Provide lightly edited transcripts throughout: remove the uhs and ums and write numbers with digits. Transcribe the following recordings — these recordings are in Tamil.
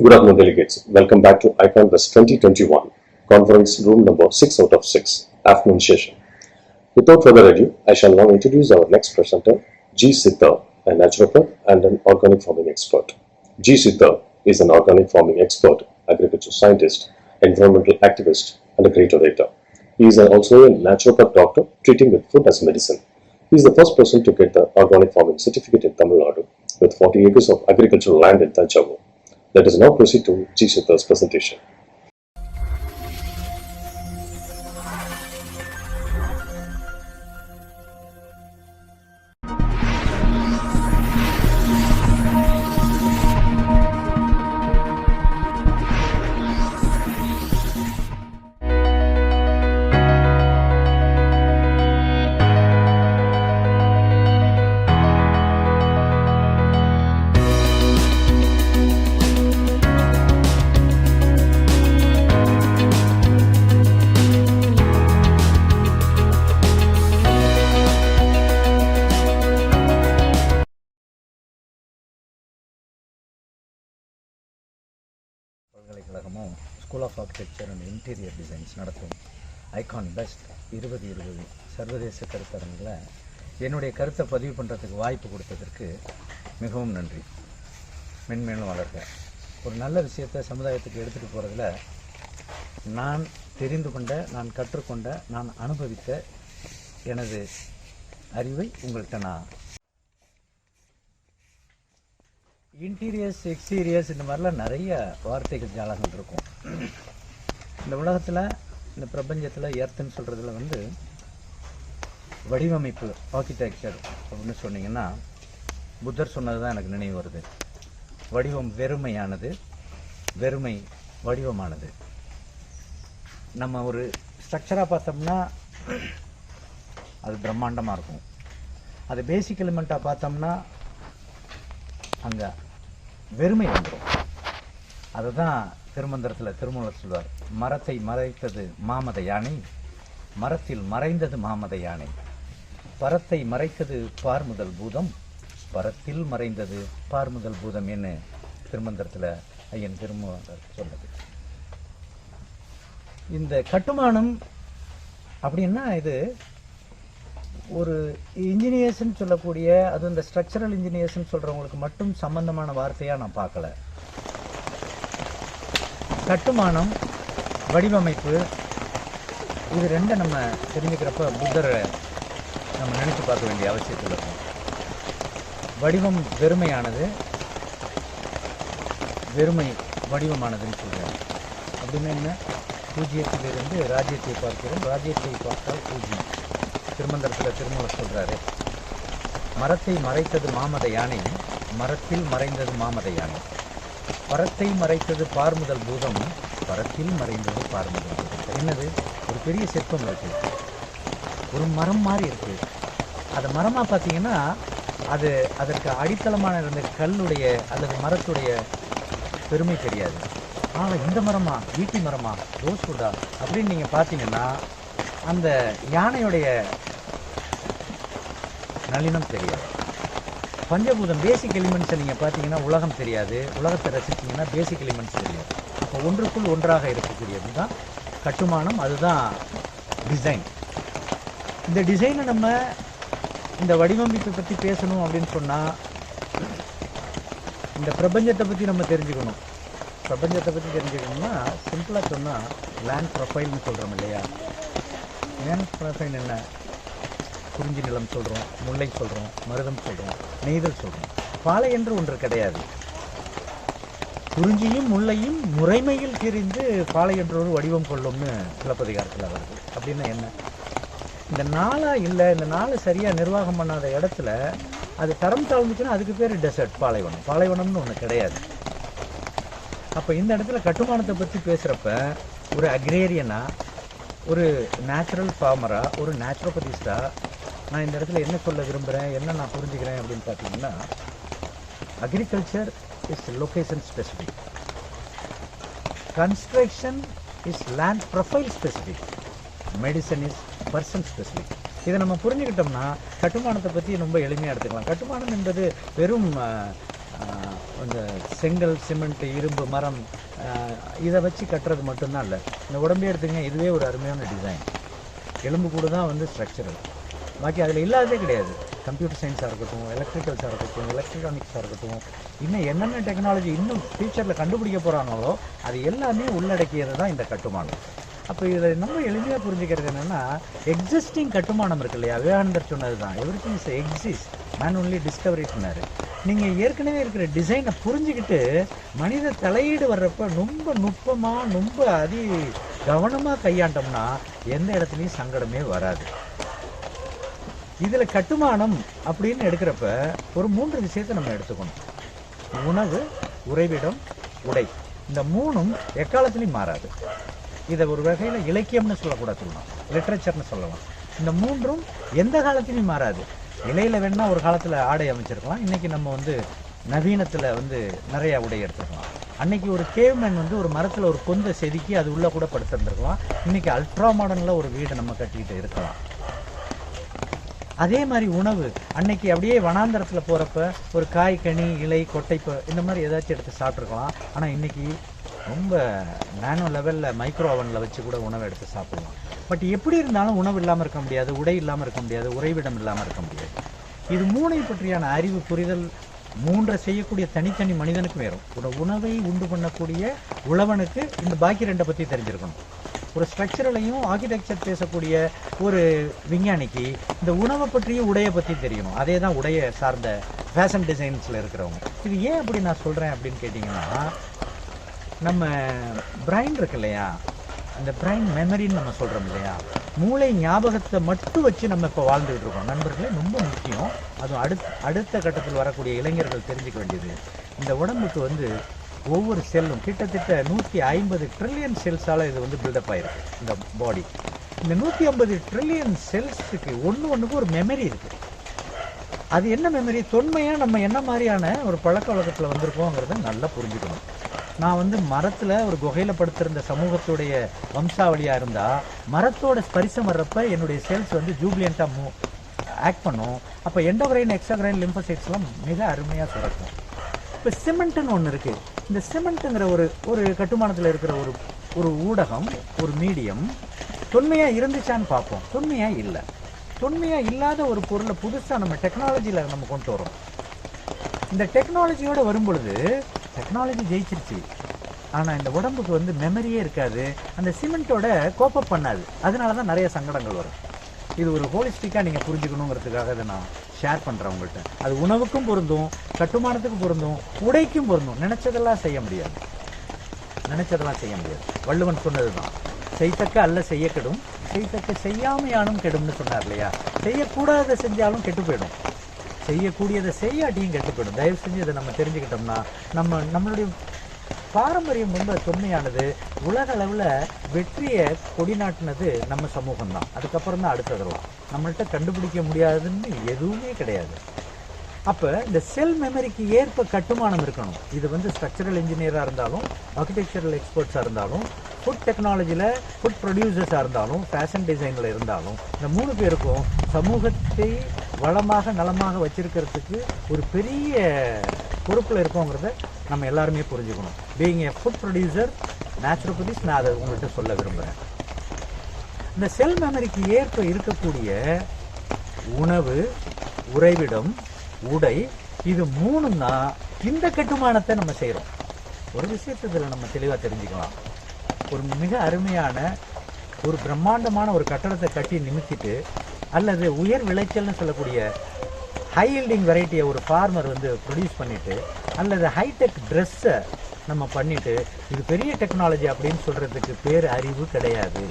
Good afternoon, delegates. Welcome back to ICON West 2021, conference room number 6 out of 6, afternoon session. Without further ado, I shall now introduce our next presenter, G. Siddhar, a naturopath and an organic farming expert. G. Siddhar is an organic farming expert, agriculture scientist, environmental activist, and a great orator. He is also a naturopath doctor treating with food as medicine. He is the first person to get the organic farming certificate in Tamil Nadu with 40 acres of agricultural land in Thanjavur. Let us now proceed to G. Siddhar's presentation. பல்கலைக்கழகமும் school of architecture and interior designs நடத்தும் ஐகான் பெஸ்ட் 2020 சர்வதேச கருத்தரங்கில் என்னுடைய கருத்தை பதிவு பண்ணுறதுக்கு வாய்ப்பு கொடுத்ததற்கு மிகவும் நன்றி. மென்மேலும் வளர்க்க ஒரு நல்ல விஷயத்தை சமுதாயத்துக்கு எடுத்துகிட்டு போகிறதுல நான் தெரிந்து கொண்ட, நான் கற்றுக்கொண்ட, நான் அனுபவித்த எனது அறிவை உங்கள்கிட்ட நான் இன்டீரியர்ஸ், எக்ஸ்டீரியர்ஸ் இந்த மாதிரிலாம் நிறைய வார்த்தைகள் ஜாலங்கள் இருக்கும். இந்த உலகத்தில், இந்த பிரபஞ்சத்தில் எர்த்துன்னு சொல்கிறதுல வடிவமைப்பு, ஆர்கிடெக்சர் அப்படின்னு சொன்னீங்கன்னா புத்தர் சொன்னது தான் எனக்கு நினைவு வருது. வடிவம் வெறுமையானது, வெறுமை வடிவமானது. நம்ம ஒரு ஸ்ட்ரக்சராக பார்த்தோம்னா அது பிரம்மாண்டமாக இருக்கும். அது பேசிக் எலிமெண்ட்டாக பார்த்தோம்னா அங்கே வெறுமை வந்துடும். அதை தான் திருமந்திரத்தில் திருமூலர் சொல்வார், மரத்தை மறைத்தது மாமத யானை, மரத்தில் மறைந்தது மாமத யானை, பரத்தை மறைத்தது பார்முதல் பூதம், பரத்தில் மறைந்தது பார்முதல் பூதம் என்ன திருமந்திரத்தில் ஐயன் திருமூலர் சொன்னது. இந்த கட்டுமானம் அப்படின்னா இது ஒரு இன்ஜினியர்ஸ்ன்னு சொல்லக்கூடிய, அது இந்த ஸ்ட்ரக்சரல் இன்ஜினியர்ஸ்ன்னு சொல்கிறவங்களுக்கு மட்டும் சம்பந்தமான வார்த்தையாக நான் பார்க்கல. கட்டுமானம், வடிவமைப்பு, இது ரெண்டை நம்ம தெரிஞ்சுக்கிறப்ப புத்தரை நம்ம நினைத்து பார்க்க வேண்டிய அவசியத்தில் இருக்கும். வடிவம் வெறுமையானது, வெறுமை வடிவமானதுன்னு சொல்கிறேன். அப்படின்னு என்ன? பூஜ்ஜியத்திலிருந்து ராஜ்யத்தை பார்க்கிறோம், ராஜ்யத்தை பார்த்தால் பூஜ்ஜியம். திருமந்திரத்தில் திருமூலர் சொல்கிறாரு, மரத்தை மறைத்தது மாமத யானை, மரத்தில் மறைந்தது மாமத யானை, பரத்தை மறைத்தது பார்முதல் பூதம், பரத்தில் மறைந்தது பார்முதல் பூதம். என்னது? ஒரு பெரிய சிற்பம் இருக்கு, ஒரு மரம் மாதிரி இருக்கு. அது மரமாக பார்த்தீங்கன்னா அது அதற்கு அடித்தளமான இருந்த கல்லுடைய அல்லது மரத்துடைய பெருமை தெரியாது. இந்த மரமா, ஈட்டி மரமா, ரோஸ்வுட்டா அப்படின்னு நீங்கள் பார்த்தீங்கன்னா அந்த யானையுடைய நளினம் தெரியாது. பஞ்சபூதம், பேசிக் எலிமெண்ட்ஸை நீங்கள் பார்த்தீங்கன்னா உலகம் தெரியாது, உலகத்தை ரசிச்சிங்கன்னா பேசிக் எலிமெண்ட்ஸ் தெரியாது. அப்போ ஒன்றுக்குள் ஒன்றாக இருக்கக்கூடியது தான் கட்டுமானம், அதுதான் டிசைன். இந்த டிசைனை நம்ம இந்த வடிவமைப்பை பற்றி பேசணும் அப்படின்னு சொன்னால் இந்த பிரபஞ்சத்தை பற்றி நம்ம தெரிஞ்சுக்கணும். பிரபஞ்சத்தை பற்றி தெரிஞ்சுக்கணும்னா சிம்பிளாக சொன்னால் லேண்ட் ப்ரொஃபைல்னு சொல்கிறோம் இல்லையா? லேண்ட் ப்ரொஃபைல் என்ன? குறிஞ்சி நிலம் சொல்கிறோம், முல்லை சொல்கிறோம், மருதம் சொல்கிறோம், நெய்தல் சொல்கிறோம். பாலை என்று ஒன்று கிடையாது. குறிஞ்சியும் முல்லையும் முறைமையில் தெரிந்து பாலை என்ற ஒரு வடிவம் கொள்ளும்னு சிலப்பதிகாரத்தில் வருது. அப்படின்னா என்ன? இந்த நாளாக இல்லை, இந்த நாளை சரியாக நிர்வாகம் பண்ணாத இடத்துல அது தரம் தாழ்ந்துச்சுன்னா அதுக்கு பேர் டெசர்ட், பாலைவனம். பாலைவனம்னு ஒன்று கிடையாது. அப்போ இந்த இடத்துல கட்டுமானத்தை பற்றி பேசுகிறப்ப ஒரு அக்ரேரியனா, ஒரு நேச்சுரல் ஃபார்மராக, ஒரு நேச்சுரோபதிஸ்டாக நான் இந்த இடத்துல என்ன சொல்ல விரும்புகிறேன், என்ன நான் புரிஞ்சுக்கிறேன் அப்படின்னு பார்த்தீங்கன்னா, agriculture is location specific, construction is land profile specific, medicine is person specific. இதை நம்ம புரிஞ்சுக்கிட்டோம்னா கட்டுமானத்தை பற்றி ரொம்ப எளிமையாக எடுத்துக்கலாம். கட்டுமானம் என்பது வெறும் இந்த செங்கல், சிமெண்ட், இரும்பு, மரம் இதை வச்சு கட்டுறது மட்டும்தான் இல்லை. இந்த உடம்பே எடுத்துங்க, இதுவே ஒரு அருமையான டிசைன். எலும்பு கூட தான் வந்து ஸ்ட்ரக்சரல், பாக்கி அதில் இல்லாததே கிடையாது. கம்ப்யூட்டர் சயின்ஸாக இருக்கட்டும், எலக்ட்ரிக்கல்ஸாக இருக்கட்டும், எலக்ட்ரானிக்ஸாக இருக்கட்டும், இன்னும் என்னென்ன டெக்னாலஜி இன்னும் ஃபியூச்சரில் கண்டுபிடிக்க போகிறாங்களோ அது எல்லாமே உள்ளடக்கியது தான் இந்த கட்டுமானம். அப்போ இதில் நம்ம எளிமையாக புரிஞ்சுக்கிறது என்னென்னா, எக்ஸிஸ்டிங் கட்டுமானம் இருக்கு இல்லையா, விவேகானந்தர் சொன்னது தான், every thing is exist, man only Discovery சொன்னார். நீங்கள் ஏற்கனவே இருக்கிற டிசைனை புரிஞ்சுக்கிட்டு மனித தலையீடு வர்றப்ப ரொம்ப நுட்பமாக ரொம்ப கவனமாக கையாண்டோம்னா எந்த இடத்துலையும் சங்கடமே வராது. இதில் கட்டுமானம் அப்படின்னு எடுக்கிறப்ப ஒரு 3 விஷயத்தை நம்ம எடுத்துக்கணும். உணவு, உறைவிடம், உடை. இந்த 3ம் எக்காலத்துலேயும் மாறாது. இதை ஒரு வகையில் இலக்கியம்னு சொல்லலாம், லிட்ரேச்சர்னு சொல்லலாம். இந்த 3ம் எந்த காலத்துலையும் மாறாது. இலையில் வேணால் ஒரு காலத்தில் ஆடை அமைச்சிருக்கலாம், இன்றைக்கி நம்ம வந்து நவீனத்தில் வந்து நிறையா உடை எடுத்துருக்கலாம். அன்றைக்கி ஒரு கேவ்மேன் வந்து ஒரு மரத்தில் ஒரு பொந்தை செதுக்கி அது உள்ளே கூட படுத்திருந்துருக்கலாம். இன்றைக்கி அல்ட்ரா மாடர்னில் ஒரு வீடை நம்ம கட்டிக்கிட்டு இருக்கலாம். அதே மாதிரி உணவு, அன்னைக்கு அப்படியே வனாந்தரத்தில் போகிறப்ப ஒரு காய், கனி, இலை, கொட்டைப்பு இந்த மாதிரி ஏதாச்சும் எடுத்து சாப்பிட்ருக்கலாம். ஆனால் இன்றைக்கி ரொம்ப நானோ லெவலில் மைக்ரோ ஓவனில் வச்சு கூட உணவை எடுத்து சாப்பிடலாம். பட் எப்படி இருந்தாலும் உணவு இல்லாமல் இருக்க முடியாது, உடை இல்லாமல் இருக்க முடியாது, உறைவிடம் இல்லாமல் இருக்க முடியாது. இது 3ஐ பற்றியான அறிவு, புரிதல் 3 செய்யக்கூடிய தனித்தனி மனிதனுக்கு வேறும். ஒரு உணவை உண்டு பண்ணக்கூடிய உழவனுக்கு இந்த பாக்கி 2 பற்றி தெரிஞ்சிருக்கணும். ஒரு ஸ்ட்ரக்சரலையும் ஆர்கிடெக்சர் பேசக்கூடிய ஒரு விஞ்ஞானிக்கு இந்த உணவை பற்றியும் உடையை பற்றி தெரியணும். அதே தான் உடைய சார்ந்த ஃபேஷன் டிசைன்ஸில் இருக்கிறவங்க. இது ஏன் அப்படி நான் சொல்கிறேன் அப்படின்னு கேட்டிங்கன்னா, நம்ம பிரைன் இருக்கு இல்லையா, அந்த பிரைன் மெமரின்னு நம்ம சொல்கிறோம் இல்லையா, மூளை ஞாபகத்தை மட்டும் வச்சு நம்ம இப்போ வாழ்ந்துகிட்டு இருக்கோம். நண்பர்களே, ரொம்ப முக்கியம். அதுவும் அடுத்த கட்டத்தில் வரக்கூடிய இளைஞர்கள் தெரிஞ்சுக்க வேண்டியது, இந்த உடம்புக்கு வந்து ஒவ்வொரு செல்லும் கிட்டத்தட்ட 150 ட்ரில்லியன் செல்ஸால் இது வந்து பில்டப் ஆகிருக்கு இந்த பாடி. இந்த 150 ட்ரில்லியன் செல்ஸுக்கு ஒன்றுக்கு ஒரு மெமரி இருக்குது. அது என்ன மெமரி? தொன்மையாக நம்ம என்ன மாதிரியான ஒரு பழக்க வழக்கத்தில் வந்திருக்கோங்கிறத நல்லா புரிஞ்சுக்கணும். நான் வந்து மரத்தில் ஒரு குகையில் படுத்திருந்த சமூகத்துடைய வம்சாவளியாக இருந்தால், மரத்தோட ஸ்பரிசம் வர்றப்ப என்னுடைய செல்ஸ் வந்து ஜூப்ளியண்ட்டாக ஆக்ட் பண்ணும். அப்போ எண்டோக்ரைன், எக்ஸோக்ரைன், லிம்போசைட்ஸ்லாம் மிக அருமையாக சுரக்கும். இப்போ சிமெண்ட்டுன்னு ஒன்று இருக்குது. இந்த சிமெண்ட்டுங்கிற ஒரு கட்டுமானத்தில் இருக்கிற ஒரு ஊடகம், ஒரு மீடியம் தொன்மையாக இருந்துச்சான்னு பார்ப்போம். தொன்மையாக இல்லை. தொன்மையாக இல்லாத ஒரு பொருளை புதுசாக நம்ம டெக்னாலஜியில் நம்ம கொண்டு வரோம். இந்த டெக்னாலஜியோடு வரும் பொழுது டெக்னாலஜி ஜெயிச்சிருச்சு, ஆனால் இந்த உடம்புக்கு வந்து மெமரியே இருக்காது. அந்த சிமெண்ட்டோட கோப்பப் பண்ணாது. அதனால தான் நிறைய சங்கடங்கள் வரும். இது ஒரு ஹோலிஸ்டிக்காக நீங்கள் புரிஞ்சுக்கணுங்கிறதுக்காக இதை நான் ஷேர் பண்ணுறேன் உங்கள்கிட்ட. அது உணவுக்கும் பொருந்தும், கட்டுமானத்துக்கும் பொருந்தும், உடைக்கும் பொருந்தும். நினச்சதெல்லாம் செய்ய முடியாது. வள்ளுவன் சொன்னது தான், செய்தக்க அல்ல செய்ய கெடும், செய்தக்க செய்யாமையானும் கெடும்னு சொன்னார் இல்லையா. செய்யக்கூடாத செஞ்சாலும் கெட்டு போயிடும், செய்யக்கூடியதை செய்யாட்டியும் கெட்டு போயிடும். தயவு செஞ்சு இதை நம்ம தெரிஞ்சுக்கிட்டோம்னா நம்மளுடைய பாரம்பரியம் ரொம்ப தொன்மையானது. உலக அளவில் வெற்றியை கொடிநாட்டினது நம்ம சமூகம் தான். அதுக்கப்புறம் தான் அடுத்ததெல்லாம். நம்மள்கிட்ட கண்டுபிடிக்க முடியாதுன்னு எதுவுமே கிடையாது. அப்போ இந்த செல் மெமரிக்கு ஏற்ப கட்டுமானம் இருக்கணும். இது வந்து ஸ்ட்ரக்சரல் இன்ஜினியராக இருந்தாலும், ஆர்கிடெக்சரல் எக்ஸ்பர்ட்ஸாக இருந்தாலும், ஃபுட் டெக்னாலஜியில் ஃபுட் ப்ரொடியூசர்ஸாக இருந்தாலும், ஃபேஷன் டிசைனில் இருந்தாலும், இந்த 3 பேருக்கும் சமூகத்தை வளமாக நலமாக வச்சிருக்கிறதுக்கு ஒரு பெரிய பொறுப்பில் இருக்கோங்கிறத நம்ம எல்லாருமே புரிஞ்சுக்கணும். பீயிங் ஏ ஃபுட் ப்ரொடியூசர், நேச்சுரோபதிஸ், நான் அதை உங்கள்கிட்ட சொல்ல விரும்புகிறேன். இந்த செல் மெமரிக்கு ஏற்ப இருக்கக்கூடிய உணவு, உறைவிடம், உடை, இது 3ம் தான் இந்த கட்டுமானத்தை நம்ம செய்கிறோம். ஒரு விஷயத்தை இதில் நம்ம தெளிவாக தெரிஞ்சுக்கலாம். ஒரு மிக அருமையான ஒரு பிரம்மாண்டமான ஒரு கட்டடத்தை கட்டி நிமித்திட்டு, அல்லது உயர் விளைச்சல்னு சொல்லக்கூடிய ஹை யீல்டிங் வெரைட்டியை ஒரு ஃபார்மர் வந்து ப்ரொடியூஸ் பண்ணிவிட்டு, அல்லது ஹைடெக் ட்ரெஸ்ஸை நம்ம பண்ணிவிட்டு இது பெரிய டெக்னாலஜி அப்படின்னு சொல்கிறதுக்கு பேர் அறிவு கிடையாது.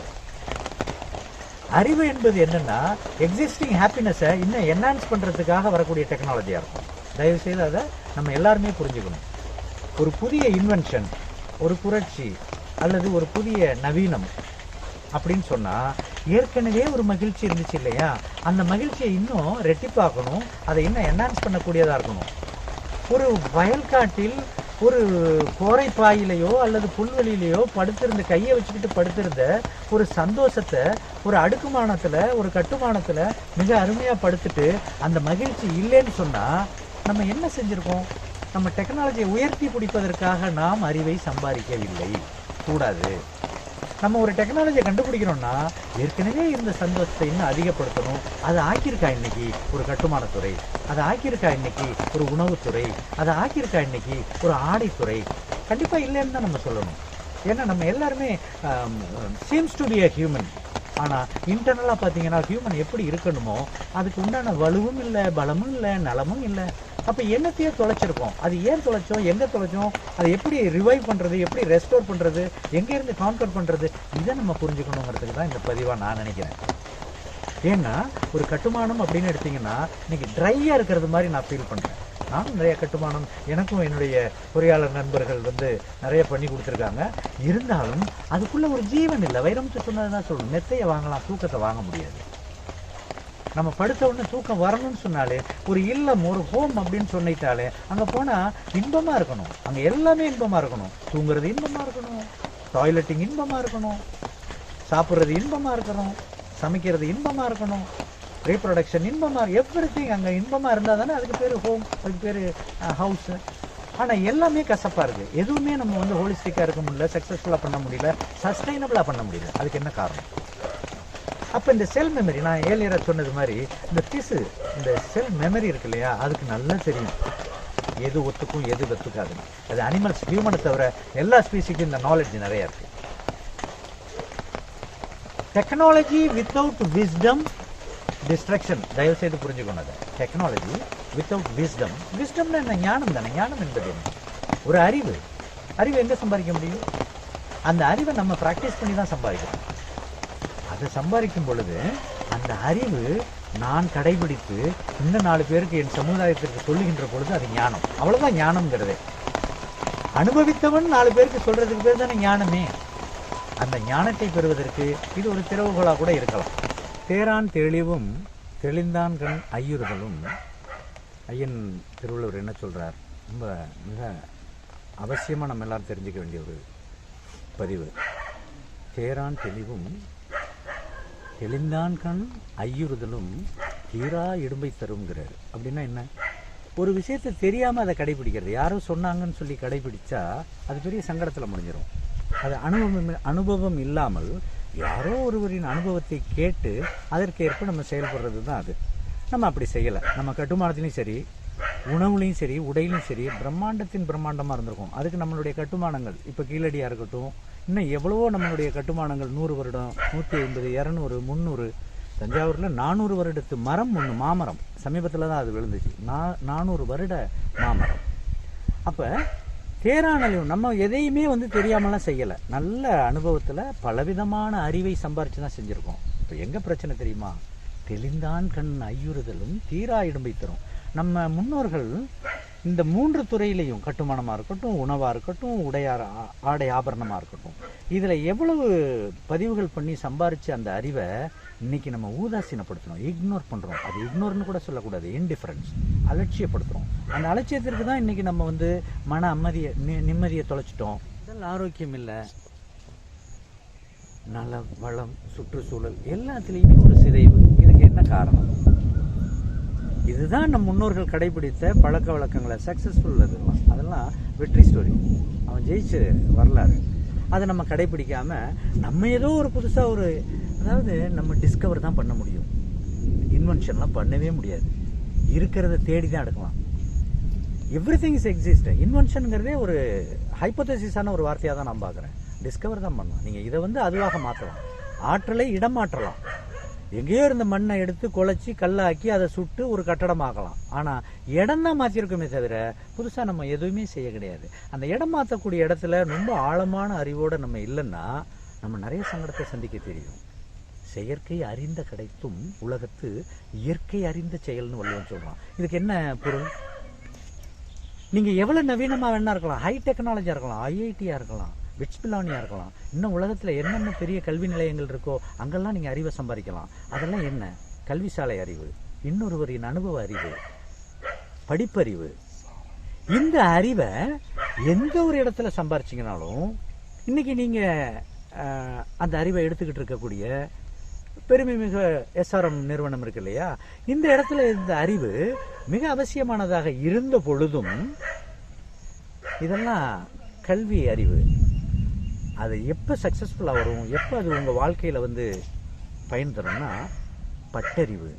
அறிவு என்பது என்னென்னா, எக்ஸிஸ்டிங் ஹாப்பினஸை இன்னும் என்ஹான்ஸ் பண்ணுறதுக்காக வரக்கூடிய டெக்னாலஜியாக இருக்கும். தயவுசெய்து அதை நம்ம எல்லாருமே புரிஞ்சுக்கணும். ஒரு புதிய இன்வென்ஷன், ஒரு புரட்சி அல்லது ஒரு புதிய நவீனம் அப்படின்னு சொன்னால், ஏற்கனவே ஒரு மகிழ்ச்சி இருந்துச்சு இல்லையா, அந்த மகிழ்ச்சியை இன்னும் ரெட்டிப்பாக்கணும், அதை இன்னும் என்ஹான்ஸ் பண்ணக்கூடியதாக இருக்கணும். ஒரு வயல்காட்டில் ஒரு கோரைப்பாயிலையோ அல்லது புல்வெளியிலையோ படுத்திருந்த, கையை வச்சுக்கிட்டு படுத்திருந்த ஒரு சந்தோஷத்தை ஒரு அடுக்குமானத்தில், ஒரு கட்டுமானத்தில் மிக அருமையாக படுத்துட்டு அந்த மகிழ்ச்சி இல்லைன்னு சொன்னால் நம்ம என்ன செஞ்சுருக்கோம்? நம்ம டெக்னாலஜியை உயர்த்தி பிடிப்பதற்காக நாம் அறிவை சம்பாதிக்கவில்லை, கூடாது. நம்ம ஒரு டெக்னாலஜியை கண்டுபிடிக்கிறோம்னா ஏற்கனவே இருந்த சந்தோஷத்தை இன்னும் அதிகப்படுத்தணும். அதை ஆக்கியிருக்கா இன்னைக்கு ஒரு கட்டுமானத்துறை, அதை ஆக்கியிருக்கா இன்னைக்கு ஒரு உணவுத்துறை, அதை ஆக்கியிருக்கா இன்னைக்கு ஒரு ஆடைத்துறை? கண்டிப்பாக இல்லைன்னு தான் நம்ம சொல்லணும். ஏன்னா நம்ம எல்லாருமே seems to be a human. ஆனால் இன்டர்னலாக பார்த்தீங்கன்னா ஹியூமன் எப்படி இருக்கணுமோ அதுக்கு உண்டான வலுவும் இல்லை, பலமும் இல்லை, நலமும் இல்லை. அப்போ என்னத்தையே தொலைச்சிருக்கோம். அது ஏன் தொலைச்சோம், எங்கே தொலைச்சோம், அதை எப்படி ரிவைவ் பண்ணுறது, எப்படி ரெஸ்டோர் பண்ணுறது, எங்கேருந்து கான்கர் பண்ணுறது, இதை நம்ம புரிஞ்சுக்கணுங்கிறதுக்கு தான் இந்த பதிவாக நான் நினைக்கிறேன். ஏன்னா ஒரு கட்டுமானம் அப்படின்னு எடுத்திங்கன்னா இன்னைக்கு ட்ரையாக இருக்கிறது மாதிரி நான் ஃபீல் பண்ணுறேன். நானும் நிறைய கட்டுமானம் எனக்கும் என்னுடைய பொறியாளர் நண்பர்கள் நிறைய பண்ணி கொடுத்துருக்காங்க. இருந்தாலும் அதுக்குள்ளே ஒரு ஜீவன் இல்லை. வைரமுத்து சொன்னது தான் சொல்லணும், மெத்தையை வாங்கலாம், தூக்கத்தை வாங்க முடியாது. நம்ம படுத்த உடனே தூக்கம் வரணும்னு சொன்னாலே, ஒரு இல்லம், ஒரு ஹோம் அப்படின்னு சொன்னிட்டாலே அங்கே போனால் இன்பமாக இருக்கணும். அங்கே எல்லாமே இன்பமாக இருக்கணும். தூங்குறது இன்பமாக இருக்கணும், டாய்லெட்டிங் இன்பமாக இருக்கணும், சாப்பிட்றது இன்பமாக இருக்கணும், சமைக்கிறது இன்பமாக இருக்கணும், ரீப்ரொடக்ஷன் இன்பமாக, எவ்ரிதிங் அங்கே இன்பமாக இருந்தால் தானே அதுக்கு பேர் ஹோம், அதுக்கு பேர் ஹவுஸு. ஆனால் எல்லாமே கசப்பாக இருக்குது. எதுவுமே நம்ம ஹோலிஸ்டிக்காக இருக்க முடியல, சக்ஸஸ்ஃபுல்லாக பண்ண முடியல, சஸ்டைனபிளாக பண்ண முடியல. அதுக்கு என்ன காரணம்? அப்போ இந்த செல் மெமரி, நான் ஏலியராக சொன்னது மாதிரி இந்த திசு, இந்த செல் மெமரி இருக்கு இல்லையா, அதுக்கு நல்லா தெரியும் எது ஒத்துக்கும் எது ஒத்துக்காதுன்னு. அது அனிமல்ஸ், ஹியூமனை தவிர எல்லா ஸ்பீசிக்கும் இந்த நாலேஜ் நிறையா இருக்குது. டெக்னாலஜி வித்தவுட் விஸ்டம் டிஸ்ட்ரக்ஷன், தயவுசெய்து புரிஞ்சுக்கணும். அதை டெக்னாலஜி வித்தவுட் விஸ்டம், விஸ்டம்னா என்ன? ஞானம் தானே. ஞானம் என்பது என்ன? ஒரு அறிவு. அறிவு எங்கே சம்பாதிக்க முடியும்? அந்த அறிவை நம்ம ப்ராக்டிஸ் பண்ணி தான் சம்பாதிக்கணும். அதை சம்பாதிக்கும் பொழுது அந்த அறிவு நான் கடைபிடித்து இன்னும் 4 பேருக்கு என் சமுதாயத்திற்கு சொல்லுகின்ற பொழுது அது ஞானம். அவ்வளோதான் ஞானம்ங்கிறது. அனுபவித்தவன் 4 பேருக்கு சொல்றதுக்கு பேர் தானே ஞானமே. அந்த ஞானத்தை பெறுவதற்கு இது ஒரு திறவுகோலாக கூட இருக்கலாம். தேரான் தெளிவும் தெளிந்தான் கண் ஐயுறுதலும். ஐயன் திருவள்ளுவர் என்ன சொல்றார்? ரொம்ப மிக அவசியமாக நம்ம எல்லாரும் தெரிஞ்சுக்க வேண்டிய ஒரு பதிவு. தேரான் தெளிவும் தெளிந்தான் கண் ஐயுறுதலும் தீரா இடும்பை தருங்கிறார். அப்படின்னா என்ன? ஒரு விஷயத்தை தெரியாமல் அதை கடைபிடிக்கிறது. யாரோ சொன்னாங்கன்னு சொல்லி கடைபிடிச்சா அது பெரிய சங்கடத்தில் முடிஞ்சிடும். அது அனுபவம் இல்லாமல் யாரோ ஒருவரின் அனுபவத்தை கேட்டு அதற்கேற்ப நம்ம செயல்படுறது தான் அது. நம்ம அப்படி செய்யலை. நம்ம கட்டுமானத்துலேயும் சரி, உணவுலையும் சரி, உடையிலையும் சரி பிரம்மாண்டத்தின் பிரம்மாண்டமாக இருந்திருக்கும். அதுக்கு நம்மளுடைய கட்டுமானங்கள் இப்போ கீழடியாக இருக்கட்டும், இன்னும் எவ்வளவோ நம்மளுடைய கட்டுமானங்கள் 100 வருடம், 150, 200, 300. தஞ்சாவூரில் 400 வருடத்து மரம் ஒன்று, மாமரம், சமீபத்தில் தான் அது விழுந்துச்சு. 400 வருட மாமரம். அப்போ தேரானலையும் நம்ம எதையுமே தெரியாமலாம் செய்யலை. நல்ல அனுபவத்தில் பலவிதமான அறிவை சம்பாரித்து தான் செஞ்சுருக்கோம். இப்போ எங்கே பிரச்சனை தெரியுமா? தெளிந்தான் கண் ஐயுறுதலும் தீரா இடும்பை தரும். நம்ம முன்னோர்கள் இந்த 3 துறையிலையும், கட்டுமானமாக இருக்கட்டும், உணவாக இருக்கட்டும், ஆடை ஆபரணமாக இருக்கட்டும், இதில் எவ்வளவு பதிவுகள் பண்ணி சம்பாரித்து அந்த அறிவை இன்னைக்கு நம்ம ஊதாசீனப்படுத்தணும், இக்னோர் பண்ணுறோம். அது இக்னோர்னு கூட சொல்லக்கூடாது, இன்டிஃபரன்ஸ், அலட்சியப்படுத்துகிறோம். அந்த அலட்சியத்திற்கு தான் இன்றைக்கி நம்ம மன நிம்மதியை தொலைச்சிட்டோம். உடல் ஆரோக்கியம் இல்லை, நலம், வளம், சுற்றுச்சூழல் எல்லாத்துலேயுமே ஒரு சிதைவு. இதுக்கு என்ன காரணம்? இதுதான் நம் முன்னோர்கள் கடைபிடித்த பழக்க வழக்கங்களை, சக்ஸஸ்ஃபுல் அதெல்லாம் வெற்றி ஸ்டோரி, அவன் ஜெயிச்ச வரலாறு. அதை நம்ம கடைபிடிக்காமல் நம்ம ஏதோ ஒரு புதுசாக அதாவது நம்ம டிஸ்கவர் தான் பண்ண முடியும். இன்வென்ஷன்லாம் பண்ணவே முடியாது. இருக்கிறத தேடி தான் எடுக்கலாம். Everything is exist. இன்வென்ஷனுங்கிறதே ஒரு ஹைப்போதசிஸான ஒரு வார்த்தையாக தான் நான் பார்க்குறேன். டிஸ்கவர் தான் பண்ணலாம். நீங்கள் இதை அதுவாக மாற்றலாம். ஆற்றலை இடம் மாற்றலாம். எங்கேயோ இருந்த மண்ணை எடுத்து குழச்சி கல்லாக்கி அதை சுட்டு ஒரு கட்டடமாக்கலாம். ஆனால் இடம் தான் மாற்றிருக்கோமே தவிர புதுசாக நம்ம எதுவுமே செய்ய கிடையாது. அந்த இடம் மாற்றக்கூடிய இடத்துல ரொம்ப ஆழமான அறிவோடு நம்ம இல்லைன்னா நம்ம நிறைய சங்கடத்தை சந்திக்க தெரியும். செயற்கை அறிந்த கிடைத்தும் உலகத்து இயற்கை அறிந்த செயல்னு வள்ளுவன் சொல்கிறான். இதுக்கு என்ன பொருள்? நீங்கள் எவ்வளோ நவீனமாக வேணா இருக்கலாம், ஹை டெக்னாலஜியாக இருக்கலாம், ஐஐடியாக இருக்கலாம், பிலானியாக இருக்கலாம், இன்னும் உலகத்தில் என்னென்ன பெரிய கல்வி நிலையங்கள் இருக்கோ அங்கெல்லாம் நீங்கள் அறிவை சம்பாதிக்கலாம். அதெல்லாம் என்ன? கல்வி சாலை அறிவு, இன்னொருவரின் அனுபவ அறிவு, படிப்பறிவு. இந்த அறிவை எந்த ஒரு இடத்துல சம்பாரிச்சிங்கனாலும் இன்னைக்கு நீங்கள் அந்த அறிவை எடுத்துக்கிட்டு இருக்கக்கூடிய பெருமை மிக எஸ்ஆர்எம் நிறுவனம் இருக்கு இல்லையா, இந்த இடத்துல இந்த அறிவு மிக அவசியமானதாக இருந்த பொழுதும் இதெல்லாம் கல்வி அறிவு. அது எப்போ சக்ஸஸ்ஃபுல்லாக வரும், எப்போ அது உங்கள் வாழ்க்கையில் வந்து பயன் தரும்னா பட்டறிவு.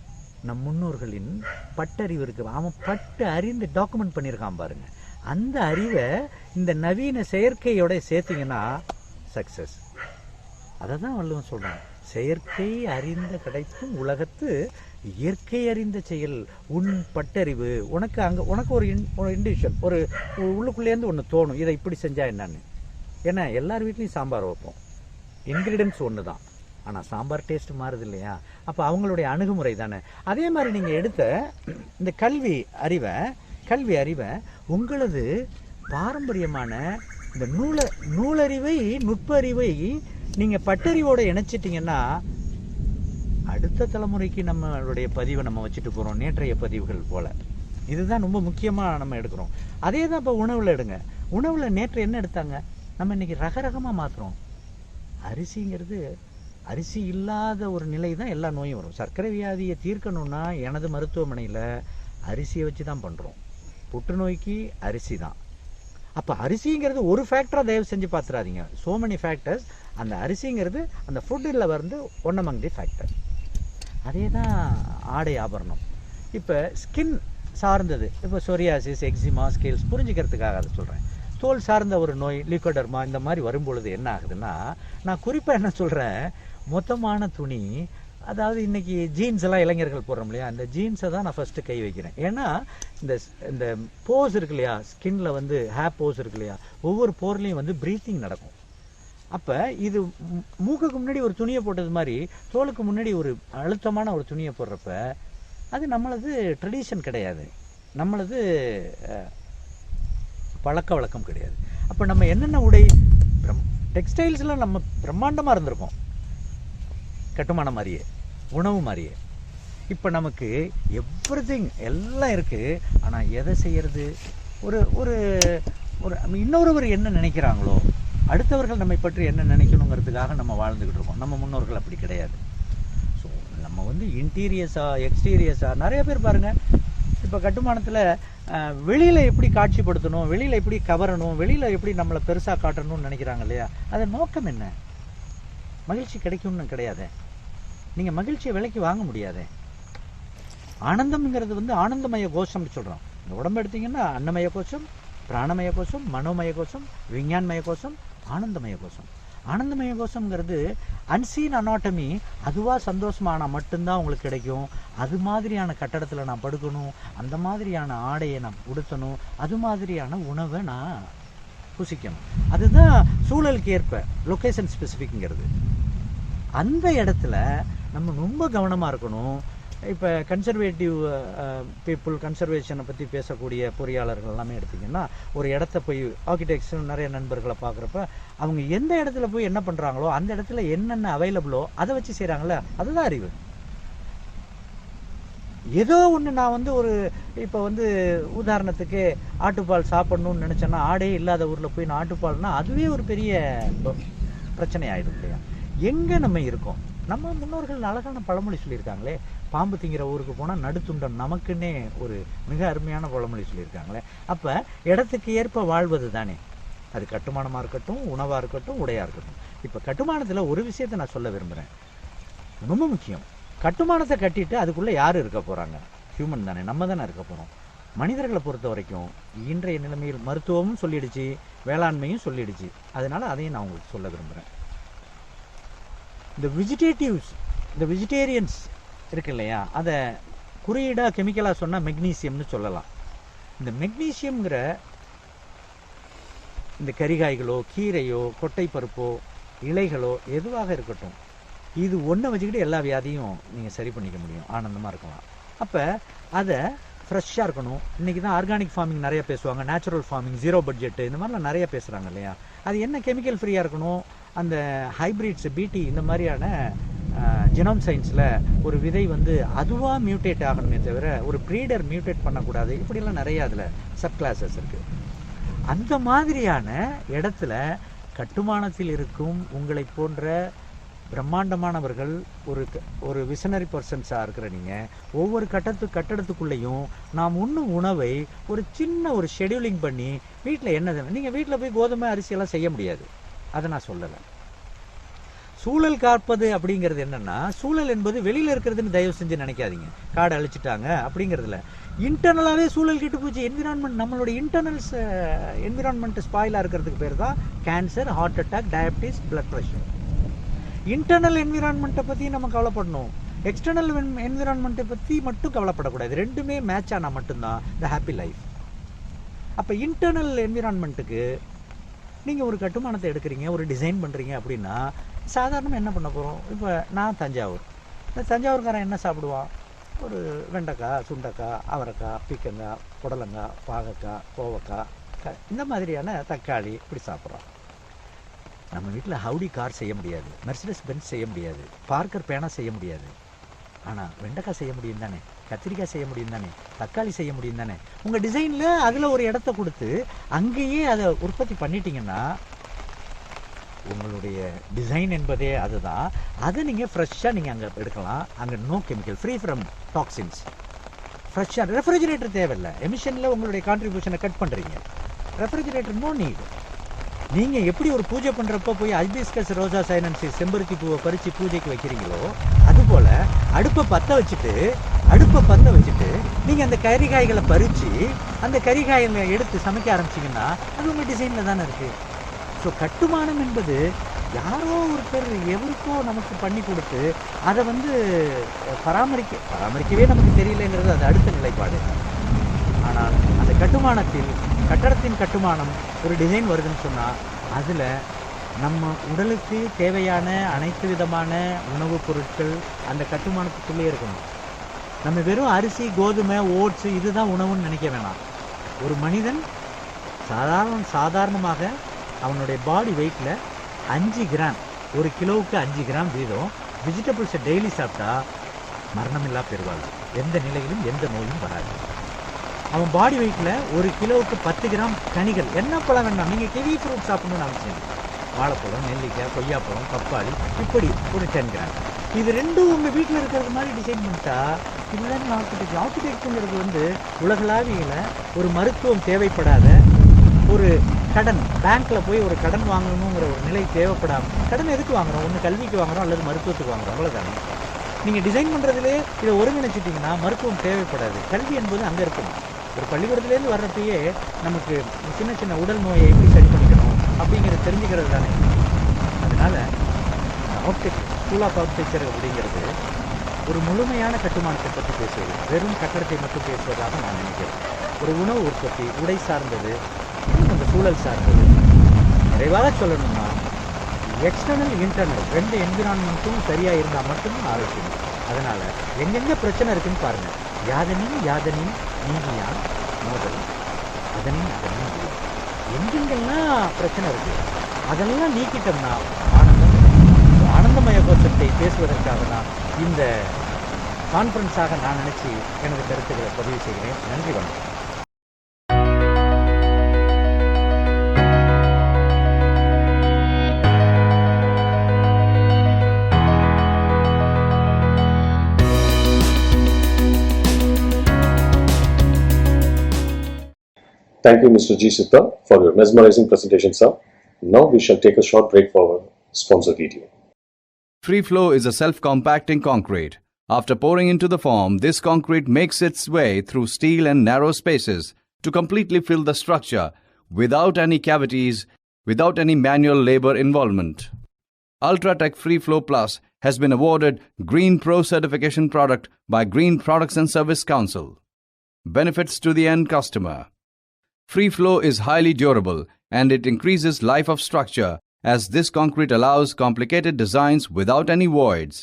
நம் முன்னோர்களின் பட்டறிவு இருக்குது. அவன் பட்டு அறிந்து டாக்குமெண்ட் பண்ணியிருக்கான் பாருங்க. அந்த அறிவை இந்த நவீன செயற்கையோட சேர்த்திங்கன்னா சக்ஸஸ். அதை தான் வள்ளுவன் சொல்கிறான், செயற்கை அறிந்த கிடைத்தும் உலகத்து இயற்கை அறிந்த செயல் உன் பட்டறிவு. உனக்கு அங்கே உனக்கு ஒரு இண்டிவிஜுவல் ஒரு உள்ளுக்குள்ளேருந்து ஒன்று தோணும், இதை இப்படி செஞ்சால் என்னன்னு. ஏன்னா எல்லார் வீட்லேயும் சாம்பார் வைப்போம், இன்க்ரீடியன்ஸ் ஒன்று தான், ஆனால் சாம்பார் டேஸ்ட் மாறுது இல்லையா? அப்போ அவங்களுடைய அணுகுமுறை தானே. அதே மாதிரி நீங்கள் எடுத்த இந்த கல்வி அறிவை உங்களது பாரம்பரியமான இந்த நூலறிவை நுட்பறிவை நீங்கள் பட்டறிவோடு இணைச்சிட்டிங்கன்னா அடுத்த தலைமுறைக்கு நம்மளுடைய பதிவை நம்ம வச்சுட்டு போகிறோம், நேற்றைய பதிவுகள் போல். இதுதான் ரொம்ப முக்கியமாக நம்ம எடுக்கிறோம். அதே தான் இப்போ உணவில் எடுங்க. உணவில் நேற்று என்ன எடுத்தாங்க, நம்ம இன்றைக்கி ரகரகமாக மாற்றுறோம். அரிசி இல்லாத ஒரு நிலை தான் எல்லா நோயும் வரும். சர்க்கரை வியாதியை தீர்க்கணும்னா எனது மருத்துவமனையில் அரிசியை வச்சு தான் பண்ணுறோம். புற்றுநோய்க்கு அரிசி தான். அப்போ அரிசிங்கிறது ஒரு ஃபேக்டராக தயவு செஞ்சு பார்த்துடாதீங்க. So many factors. அந்த அரிசிங்கிறது அந்த ஃபுட்டில் வந்து ஒன் அமங் தி ஃபேக்டர். அதே தான் ஆடை ஆபரணம். இப்போ ஸ்கின் சார்ந்தது, இப்போ சொரியாசிஸ், எக்ஸிமா, ஸ்கேல்ஸ் புரிஞ்சுக்கிறதுக்காக அதை சொல்கிறேன். தோல் சார்ந்த ஒரு நோய் லியூகோடர்மா இந்த மாதிரி வரும்பொழுது என்ன ஆகுதுன்னா, நான் குறிப்பாக என்ன சொல்கிறேன், மொத்தமான துணி, அதாவது இன்றைக்கி ஜீன்ஸ் எல்லாம் இளைஞர்கள் போடுறோம் இல்லையா, அந்த ஜீன்ஸை தான் நான் ஃபஸ்ட்டு கை வைக்கிறேன். ஏன்னா இந்த போஸ் இருக்கு இல்லையா, ஸ்கின்ல வந்து ஹேர் போஸ் இருக்கு இல்லையா, ஒவ்வொரு போர்லேயும் வந்து ப்ரீத்திங் நடக்கும். அப்போ இது மூக்குக்கு முன்னாடி ஒரு துணியை போட்டது மாதிரி தோலுக்கு முன்னாடி ஒரு அழுத்தமான ஒரு துணியை போடுறப்ப அது நம்மளது ட்ரெடிஷன் கிடையாது, நம்மளது பழக்க வழக்கம் கிடையாது. அப்போ நம்ம என்னென்ன உடை டெக்ஸ்டைல்ஸ்லாம் நம்ம பிரம்மாண்டமாக இருந்திருக்கோம், கட்டுமானம் மாதிரியே, உணவு மாதிரியே. இப்போ நமக்கு எவ்ரிதிங் எல்லாம் இருக்குது. ஆனால் எதை செய்கிறது, ஒரு ஒரு ஒரு இன்னொருவர் என்ன நினைக்கிறாங்களோ, அடுத்தவர்கள் நம்மை பற்றி என்ன நினைக்கணுங்கிறதுக்காக நம்ம வாழ்ந்துக்கிட்டு இருக்கோம். நம்ம முன்னோர்கள் அப்படி கிடையாது. ஸோ நம்ம வந்து இன்டீரியர்ஸாக எக்ஸ்டீரியர்ஸாக நிறைய பேர் பாருங்கள், இப்போ கட்டுமானத்தில் வெளியில் எப்படி காட்சிப்படுத்தணும், வெளியில் எப்படி கவரணும், வெளியில் எப்படி நம்மளை பெருசாக காட்டணும்னு நினைக்கிறாங்க இல்லையா? அதன் நோக்கம் என்ன? மகிழ்ச்சி கிடைக்கும்னு கிடையாது. நீங்கள் மகிழ்ச்சியை விலைக்கு வாங்க முடியாது. ஆனந்தம்ங்கிறது வந்து ஆனந்தமய கோஷம்னு சொல்கிறோம். இந்த உடம்பு எடுத்திங்கன்னா அன்னமய கோஷம், பிராணமய கோஷம், மனோமய கோஷம், விஞ்ஞான்மய கோஷம், ஆனந்தமய கோஷம். ஆனந்தமய கோஷம்ங்கிறது அன்சீன் அனாட்டமி. அதுவாக சந்தோஷமானால் மட்டும்தான் உங்களுக்கு கிடைக்கும். அது மாதிரியான கட்டடத்தில் நான் படுக்கணும், அந்த மாதிரியான ஆடையை நான் உடுத்தணும், அது மாதிரியான உணவை நான் புசிக்கணும். அதுதான் சூழலுக்கு ஏற்ப லொக்கேஷன் ஸ்பெசிஃபிக்ங்கிறது. அந்த இடத்துல நம்ம ரொம்ப கவனமாக இருக்கணும். இப்போ கன்சர்வேட்டிவ் பீப்புள், கன்சர்வேஷனை பற்றி பேசக்கூடிய பொறியாளர்கள் எல்லாமே எடுத்திங்கன்னா, ஒரு இடத்த போய் ஆர்கிடெக்ட்ஸ் நிறைய நண்பர்களை பார்க்குறப்ப அவங்க எந்த இடத்துல போய் என்ன பண்ணுறாங்களோ அந்த இடத்துல என்னென்ன அவைலபிளோ அதை வச்சு செய்கிறாங்களே, அதுதான் அறிவு. ஏதோ ஒன்று நான் வந்து ஒரு இப்போ வந்து உதாரணத்துக்கு ஆட்டுப்பால் சாப்பிட்ணுன்னு நினச்சேன்னா, ஆடே இல்லாத ஊரில் போய் நான் ஆட்டுப்பால்னா அதுவே ஒரு பெரிய பிரச்சனை ஆகிடும் இல்லையா? எங்கே நம்ம இருக்கோம்? நம்ம முன்னோர்கள் அழகான பழமொழி சொல்லியிருக்காங்களே, பாம்பு திங்கிற ஊருக்கு போனால் நடுத்துண்டம் நமக்குன்னே ஒரு மிக அருமையான பழமொழி சொல்லியிருக்காங்களே. அப்போ இடத்துக்கு ஏற்ப வாழ்வது தானே, அது கட்டுமானமாக இருக்கட்டும், உணவாக இருக்கட்டும், உடையாக இருக்கட்டும். இப்போ கட்டுமானத்தில் ஒரு விஷயத்தை நான் சொல்ல விரும்புகிறேன், ரொம்ப முக்கியம். கட்டுமானத்தை கட்டிட்டு அதுக்குள்ளே யார் இருக்க போகிறாங்க? ஹியூமன் தானே, நம்ம தானே இருக்க போகிறோம். மனிதர்களை பொறுத்த வரைக்கும் இன்றைய நிலைமையில் மருத்துவமும் சொல்லிடுச்சு, வேளாண்மையும் சொல்லிடுச்சு. அதனால் அதையும் நான் உங்களுக்கு சொல்ல விரும்புகிறேன். இந்த வெஜிடேரியன்ஸ் இருக்கு இல்லையா, அதை குறியீடாக கெமிக்கலாக சொன்னால் மெக்னீசியம்னு சொல்லலாம். இந்த மெக்னீசியம்ங்கிற இந்த கரிகாய்களோ, கீரையோ, கொட்டை பருப்போ, இலைகளோ எதுவாக இருக்கட்டும், இது ஒன்றை வச்சுக்கிட்டு எல்லா வியாதியும் நீங்கள் சரி பண்ணிக்க முடியும், ஆனந்தமாக இருக்கலாம். அப்போ அதை ஃப்ரெஷ்ஷாக இருக்கணும். இன்றைக்கி தான் ஆர்கானிக் ஃபார்மிங் நிறைய பேசுவாங்க, நேச்சுரல் ஃபார்மிங், ஜீரோ பட்ஜெட்டு, இந்த மாதிரிலாம் நிறைய பேசுகிறாங்க இல்லையா? அது என்ன கெமிக்கல் ஃப்ரீயாக இருக்கணும். அந்த ஹைப்ரிட்ஸ், பிடி, இந்த மாதிரியான ஜெனோம் சயின்ஸில் ஒரு விதை வந்து அதுவாக மியூட்டேட் ஆகணுமே தவிர ஒரு ப்ரீடர் மியூட்டேட் பண்ணக்கூடாது. இப்படிலாம் நிறைய அதில் சப் கிளாஸஸ் இருக்குது. அந்த மாதிரியான இடத்துல கட்டுமானத்தில் இருக்கும் உங்களை போன்ற பிரம்மாண்டமானவர்கள், ஒரு விசனரி பர்சன்ஸாக இருக்கிற நீங்கள் ஒவ்வொரு கட்டடத்துக்குள்ளேயும் நாம் உண்ணும் உணவை ஒரு சின்ன ஒரு ஷெடியூலிங் பண்ணி வீட்டில் என்ன நீங்கள் வீட்டில் போய் கோதுமை அரிசியெல்லாம் செய்ய முடியாது. அதை நான் சொல்லலை. சூழல் காப்பது அப்படிங்கிறது என்னன்னா, சூழல் என்பது வெளியில் இருக்கிறதுன்னு தயவு செஞ்சு நினைக்காதீங்க. காடை அழிச்சிட்டாங்க அப்படிங்கிறதுல இன்டர்னலாகவே சூழல் கெட்டு போச்சு. என்விரான்மெண்ட், நம்மளோட என்விரான்மெண்ட் ஸ்பாயிலாக இருக்கிறதுக்கு பேர் தான் cancer, heart attack, diabetes, blood pressure. Internal என்விரான்மெண்ட்டை பற்றி நம்ம கவலைப்படணும். எக்ஸ்டர்னல் என்விரான்மெண்ட்டை பற்றி மட்டும் கவலைப்படக்கூடாது. ரெண்டுமே மேட்ச் ஆனால் மட்டும்தான் த ஹாப்பி லைஃப். அப்போ இன்டர்னல் என்விரான்மெண்ட்டுக்கு நீங்கள் ஒரு கட்டுமானத்தை எடுக்கிறீங்க, ஒரு டிசைன் பண்ணுறீங்க அப்படின்னா சாதாரணமாக என்ன பண்ண போகிறோம்? இப்போ நான் தஞ்சாவூர், இந்த தஞ்சாவூர்காரன் என்ன சாப்பிடுவான்? ஒரு வெண்டைக்காய், சுண்டைக்காய், அவரைக்காய், பீக்கங்காய், புடலங்காய், பாகக்காய், கோவக்காய், இந்த மாதிரியான தக்காளி இப்படி சாப்பிட்றான். நம்ம வீட்டில் ஹவுடி கார் செய்ய முடியாது, மெர்சிடஸ் பென்ஸ் செய்ய முடியாது, பார்க்கர் பேனா செய்ய முடியாது. ஆனால் வெண்டைக்காய் செய்ய முடியும் தானே, கத்திரிக்காய் செய்ய முடியும் தானே, தக்காளி செய்ய முடியும் தானே. உங்கள் டிசைனில் அதில் ஒரு இடத்த கொடுத்து அங்கேயே அதை உற்பத்தி பண்ணிட்டீங்கன்னா, உங்களுடைய டிசைன் என்பதே அதுதான். அதை நீங்கள் ஃப்ரெஷ்ஷாக நீங்கள் அங்கே எடுக்கலாம். அங்கே no chemical, free from toxins, ஃப்ரெஷ்ஷாக. ரெஃப்ரிஜிரேட்டர் தேவையில்லை. எமிஷனில் உங்களுடைய கான்ட்ரிபியூஷனை கட் பண்ணுறீங்க. Refrigerator no need. நீங்கள் எப்படி ஒரு பூஜை பண்ணுறப்போ போய் ஹைபிஸ்கஸ், ரோஜா சைனன்சி, செம்பருத்தி பூவை பறித்து பூஜைக்கு வைக்கிறீங்களோ, அதுபோல் அடுப்பை பற்ற வச்சுட்டு நீங்கள் அந்த கறிகாய்களை பறித்து அந்த கறிகாய்களை எடுத்து சமைக்க ஆரம்பிச்சிங்கன்னா அது உங்கள் டிசைனில் தானே இருக்குது. ஸோ கட்டுமானம் என்பது யாரோ ஒருத்தர் எவருக்கோ நமக்கு பண்ணி கொடுத்து அதை பராமரிக்கவே நமக்கு தெரியலங்கிறது அது அடுத்த நிலைப்பாடு. ஆனால் அந்த கட்டடத்தின் கட்டுமானம் ஒரு டிசைன் வருதுன்னு சொன்னால் அதில் நம்ம உடலுக்கு தேவையான அனைத்து விதமான உணவுப் பொருட்கள் அந்த கட்டுமானத்துக்குள்ளே இருக்கணும். நம்ம வெறும் அரிசி, கோதுமை, ஓட்ஸு இதுதான் உணவுன்னு நினைக்க வேணாம். ஒரு மனிதன் சாதாரணமாக அவனுடைய பாடி வெயிட்டில் 5 கிராம், ஒரு கிலோவுக்கு 5 கிராம் வீதம் வெஜிடபிள்ஸை டெய்லி சாப்பிட்டா மரணமில்லா பெறுவாள். எந்த நிலையிலும் எந்த நோயும் வராது. அவன் பாடி வெயிட்டில் ஒரு கிலோவுக்கு 10 கிராம் கனிகள், என்ன பழம் வேண்டாம், நீங்கள் கிவி ஃப்ரூட் சாப்பிடணும்னு அவசியம். வாழைப்பழம், நெல்லிக்காய், கொய்யாப்பழம், பப்பாளி, இப்படி ஒரு 10 கிராம். இது ரெண்டும் உங்கள் வீட்டில் இருக்கிறது மாதிரி டிசைன் பண்ணிட்டா இதுதான் ஆர்கிடெக்சர். ஆர்கிடெக்சருங்கிறது உலகளாவியில் ஒரு மருத்துவம் தேவைப்படாத, ஒரு கடன், பேங்க்கில் போய் ஒரு கடன் வாங்கணுங்கிற ஒரு நிலை தேவைப்படாமல். கடன் எதுக்கு வாங்குகிறோம்? ஒன்று கல்விக்கு வாங்குகிறோம் அல்லது மருத்துவத்துக்கு வாங்குகிறோம், அவ்வளோதானே. நீங்கள் டிசைன் பண்ணுறதுலே இதை ஒருங்கிணைச்சிட்டிங்கன்னா மருத்துவம் தேவைப்படாது. கல்வி என்பது அங்கே இருக்கணும். ஒரு பள்ளிக்கூடத்துலேருந்து வர்றப்பயே நமக்கு சின்ன சின்ன உடல் நோயை எப்படி சரி பண்ணிக்கணும் அப்படிங்கிறது தெரிஞ்சுக்கிறது தானே. அதனால் ஸ்கூல் ஆஃப் ஆர்கிடெக்சர் அப்படிங்கிறது ஒரு முழுமையான கட்டுமானத்தை பற்றி பேசுவது, வெறும் கட்டடத்தை மட்டும் பேசுவதாக நான் நினைக்கிறேன். ஒரு உணவு உற்பத்தி, உடை சார்ந்தது, அந்த சூழல் சார்ந்தது. நிறைவாக சொல்லணும்னா எக்ஸ்டர்னல், இன்டர்னல் ரெண்டு என்விரான்மெண்ட்டும் சரியாக இருந்தால் மட்டும்தான் ஆரோக்கியம். அதனால் எங்கெங்கே பிரச்சனை இருக்குன்னு பாருங்கள். யாதனின் நீங்கியா மோதல், அதனின் இல்லை. எங்கெங்கெல்லாம் பிரச்சனை இருக்குது அதெல்லாம் நீக்கிட்டோம்னா ஆனந்தமய கோஷத்தை பேசுவதற்காக தான் இந்த கான்ஃபரன்ஸாக நான் நினச்சி எனது கருத்துக்களை பதிவு செய்கிறேன். நன்றி, வணக்கம். Thank you, Mr. G. Sitta, for your mesmerizing presentation, sir. Now we shall take a short break for our sponsor video. FreeFlow is a self-compacting concrete. After pouring into the form, this concrete makes its way through steel and narrow spaces to completely fill the structure without any cavities, without any manual labor involvement. Ultratech FreeFlow Plus has been awarded Green Pro certification product by Green Products and Service Council. Benefits to the end customer. FreeFlow is highly durable and it increases life of structure as this concrete allows complicated designs without any voids.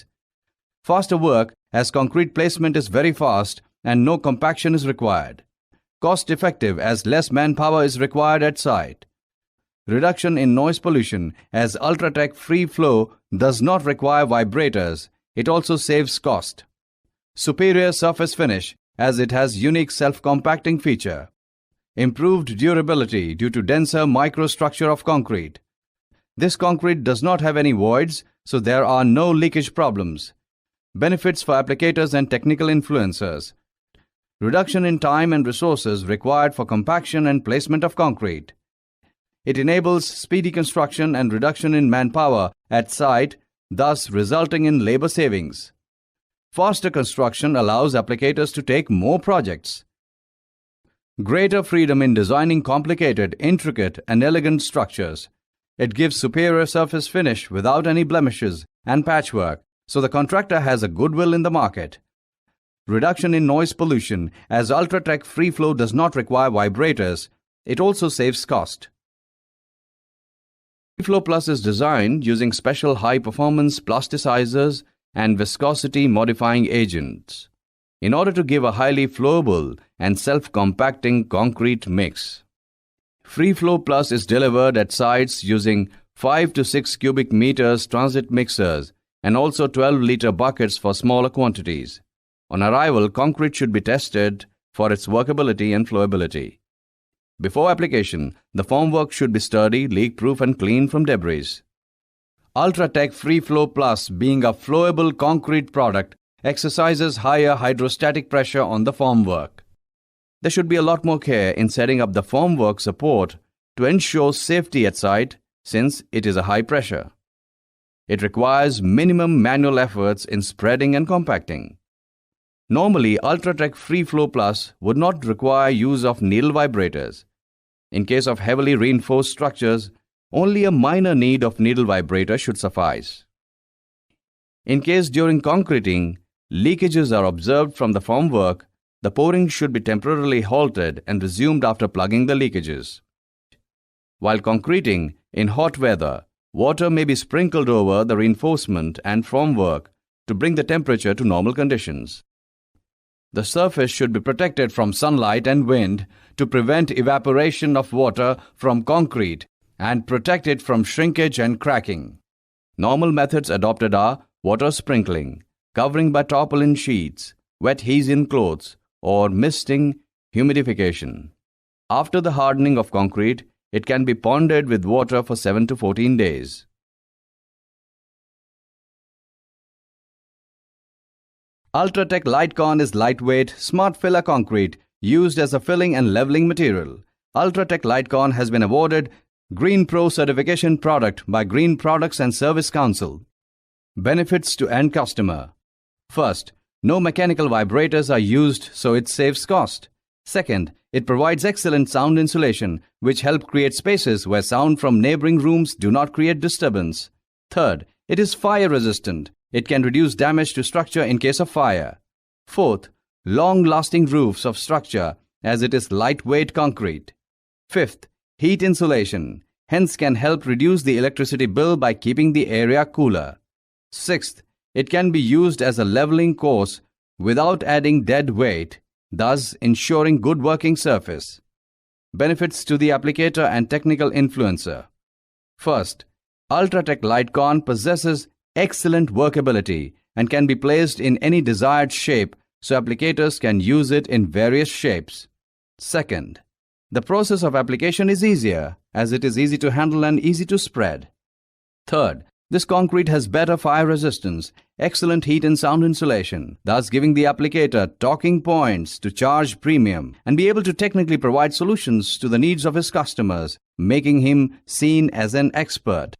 Faster work as concrete placement is very fast and no compaction is required. Cost effective as less manpower is required at site. Reduction in noise pollution as Ultratech FreeFlow does not require vibrators. It also saves cost. Superior surface finish as it has unique self-compacting feature. Improved durability due to denser microstructure of concrete. This concrete does not have any voids, so there are no leakage problems. Benefits for applicators and technical influencers. Reduction in time and resources required for compaction and placement of concrete. It enables speedy construction and reduction in manpower at site, thus resulting in labor savings. Faster construction allows applicators to take more projects. Greater freedom in designing complicated, intricate, and elegant structures. It gives superior surface finish without any blemishes and patchwork, so the contractor has a goodwill in the market. Reduction in noise pollution, as Ultratech Free Flow does not require vibrators. It also saves cost. Free Flow Plus is designed using special high-performance plasticizers and viscosity-modifying agents in order to give a highly flowable and self-compacting concrete mix. Free Flow Plus is delivered at sites using 5 to 6 cubic meters transit mixers and also 12-liter buckets for smaller quantities. On arrival, concrete should be tested for its workability and flowability. Before application, the formwork should be sturdy, leak-proof, and clean from debris. Ultratech Free Flow Plus, being a flowable concrete product, exercises higher hydrostatic pressure on the formwork. There should be a lot more care in setting up the formwork support to ensure safety at site, since it is a high pressure. It requires minimum manual efforts in spreading and compacting. Normally, Ultratech Free Flow Plus would not require use of needle vibrators. In case of heavily reinforced structures, only a minor need of needle vibrator should suffice. In case during concreting, leakages are observed from the formwork, the pouring should be temporarily halted and resumed after plugging the leakages. While concreting, in hot weather, water may be sprinkled over the reinforcement and formwork to bring the temperature to normal conditions. The surface should be protected from sunlight and wind to prevent evaporation of water from concrete and protect it from shrinkage and cracking. Normal methods adopted are water sprinkling, covering by tarpaulin sheets, wet Hessian cloths, or misting, humidification. After the hardening of concrete, it can be ponded with water for 7 to 14 days. Ultratech Lightcon is lightweight, smart filler concrete used as a filling and leveling material. Ultratech Lightcon has been awarded Green Pro certification product by Green Products and Service Council. Benefits to end customer. First, no mechanical vibrators are used, so it saves cost. Second, it provides excellent sound insulation, which help create spaces where sound from neighboring rooms do not create disturbance. Third, it is fire resistant. It can reduce damage to structure in case of fire. Fourth, long-lasting roofs of structure as it is lightweight concrete. Fifth, heat insulation, hence can help reduce the electricity bill by keeping the area cooler. Sixth, it can be used as a leveling course without adding dead weight, thus ensuring good working surface. Benefits to the applicator and technical influencer. First, Ultratech Lightcon possesses excellent workability and can be placed in any desired shape, so applicators can use it in various shapes. Second, the process of application is easier as it is easy to handle and easy to spread. Third, this concrete has better fire resistance, excellent heat and sound insulation, thus giving the applicator talking points to charge premium and be able to technically provide solutions to the needs of his customers, making him seen as an expert.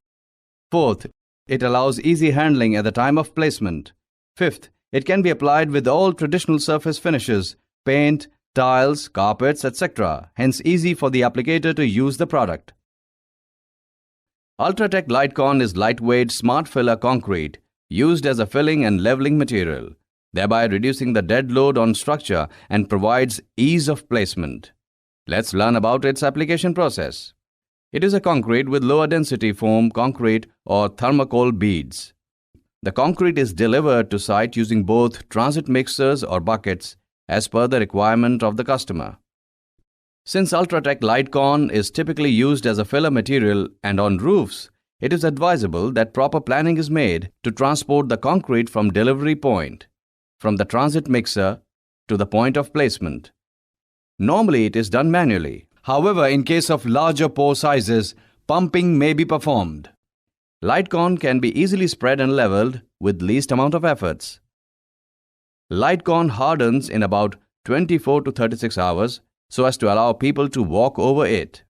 Fourth, it allows easy handling at the time of placement. Fifth, it can be applied with all traditional surface finishes, paint, tiles, carpets, etc., hence easy for the applicator to use the product. Ultratech Lightcon is lightweight, smart filler concrete used as a filling and leveling material, thereby reducing the dead load on structure and provides ease of placement. Let's learn about its application process. It is a concrete with lower density foam concrete or thermocol beads. The concrete is delivered to site using both transit mixers or buckets as per the requirement of the customer. Since Ultratech Lightcon is typically used as a filler material and on roofs, it is advisable that proper planning is made to transport the concrete from delivery point, from the transit mixer to the point of placement. Normally it is done manually. However, in case of larger pour sizes, pumping may be performed. Light corn can be easily spread and leveled with least amount of efforts. Light corn hardens in about 24 to 36 hours so as to allow people to walk over it.